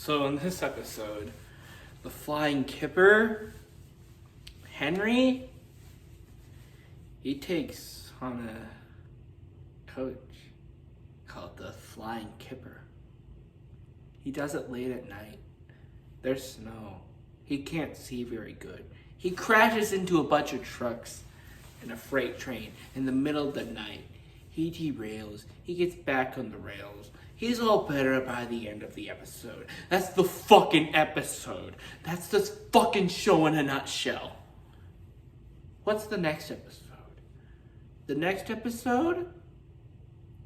So in this episode, the flying Kipper, Henry, he takes on a coach called the Flying Kipper. He does it late at night. There's snow. He can't see very good. He crashes into a bunch of trucks and a freight train in the middle of the night. He derails. He gets back on the rails. He's all better by the end of the episode. That's the fucking episode. That's this fucking show in a nutshell. What's the next episode? The next episode?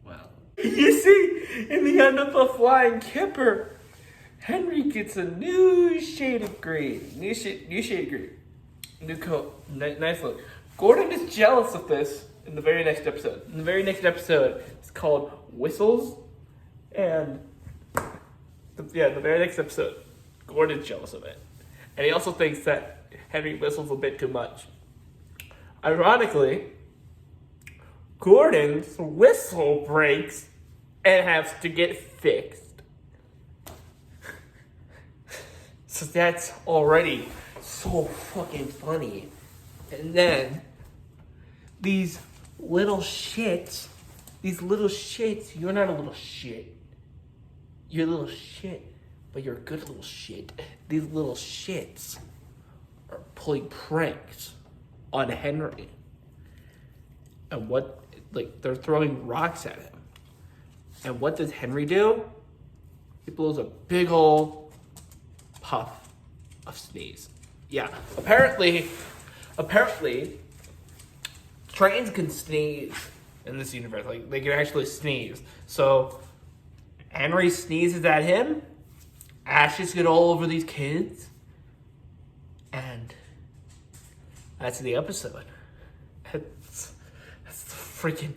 Well, you see, in the end of the Flying Kipper, Henry gets a new shade of green. New shade of green. New coat. Nice look. Gordon is jealous of this in the very next episode. In the very next episode, it's called Whistles. And the very next episode, Gordon's jealous of it. And he also thinks that Henry whistles a bit too much. Ironically, Gordon's whistle breaks and has to get fixed. So that's already so fucking funny. And then these little shits, you're not a little shit. You're a little shit, but you're a good little shit. These little shits are pulling pranks on Henry. And they're throwing rocks at him. And what does Henry do? He blows a big old puff of sneeze. Yeah, apparently, trains can sneeze in this universe. Like, they can actually sneeze. So Henry sneezes at him, ashes get all over these kids, and that's the episode. That's the freaking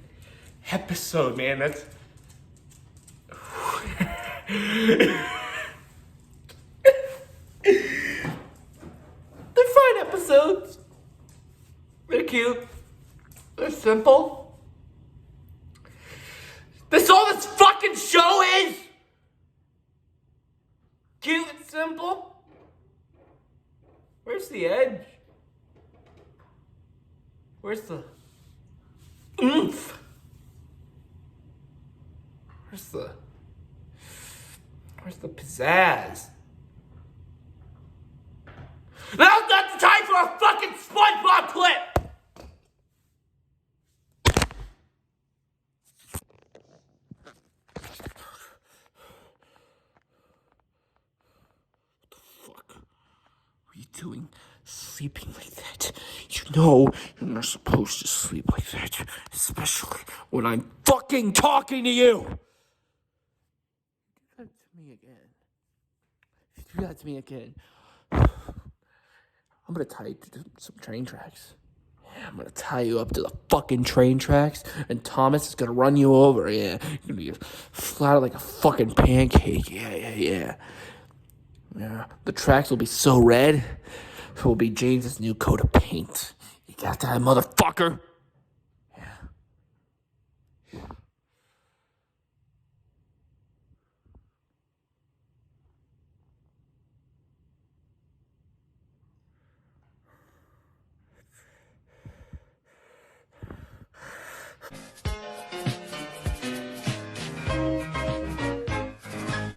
episode, man. That's they're fine episodes. They're cute. They're simple. That's all this fucking show is! Cute and simple. Where's the edge? Where's the oomph? Where's the pizzazz? Now's not the time for a fucking SpongeBob clip! Doing sleeping like that? You know you're not supposed to sleep like that, especially when I'm fucking talking to you. Do that to me again. If you do that to me again, I'm gonna tie you to some train tracks. Yeah, I'm gonna tie you up to the fucking train tracks, and Thomas is gonna run you over. Yeah, you're gonna get flat like a fucking pancake. Yeah. Yeah, the tracks will be so red, it will be James's new coat of paint. You got that, motherfucker?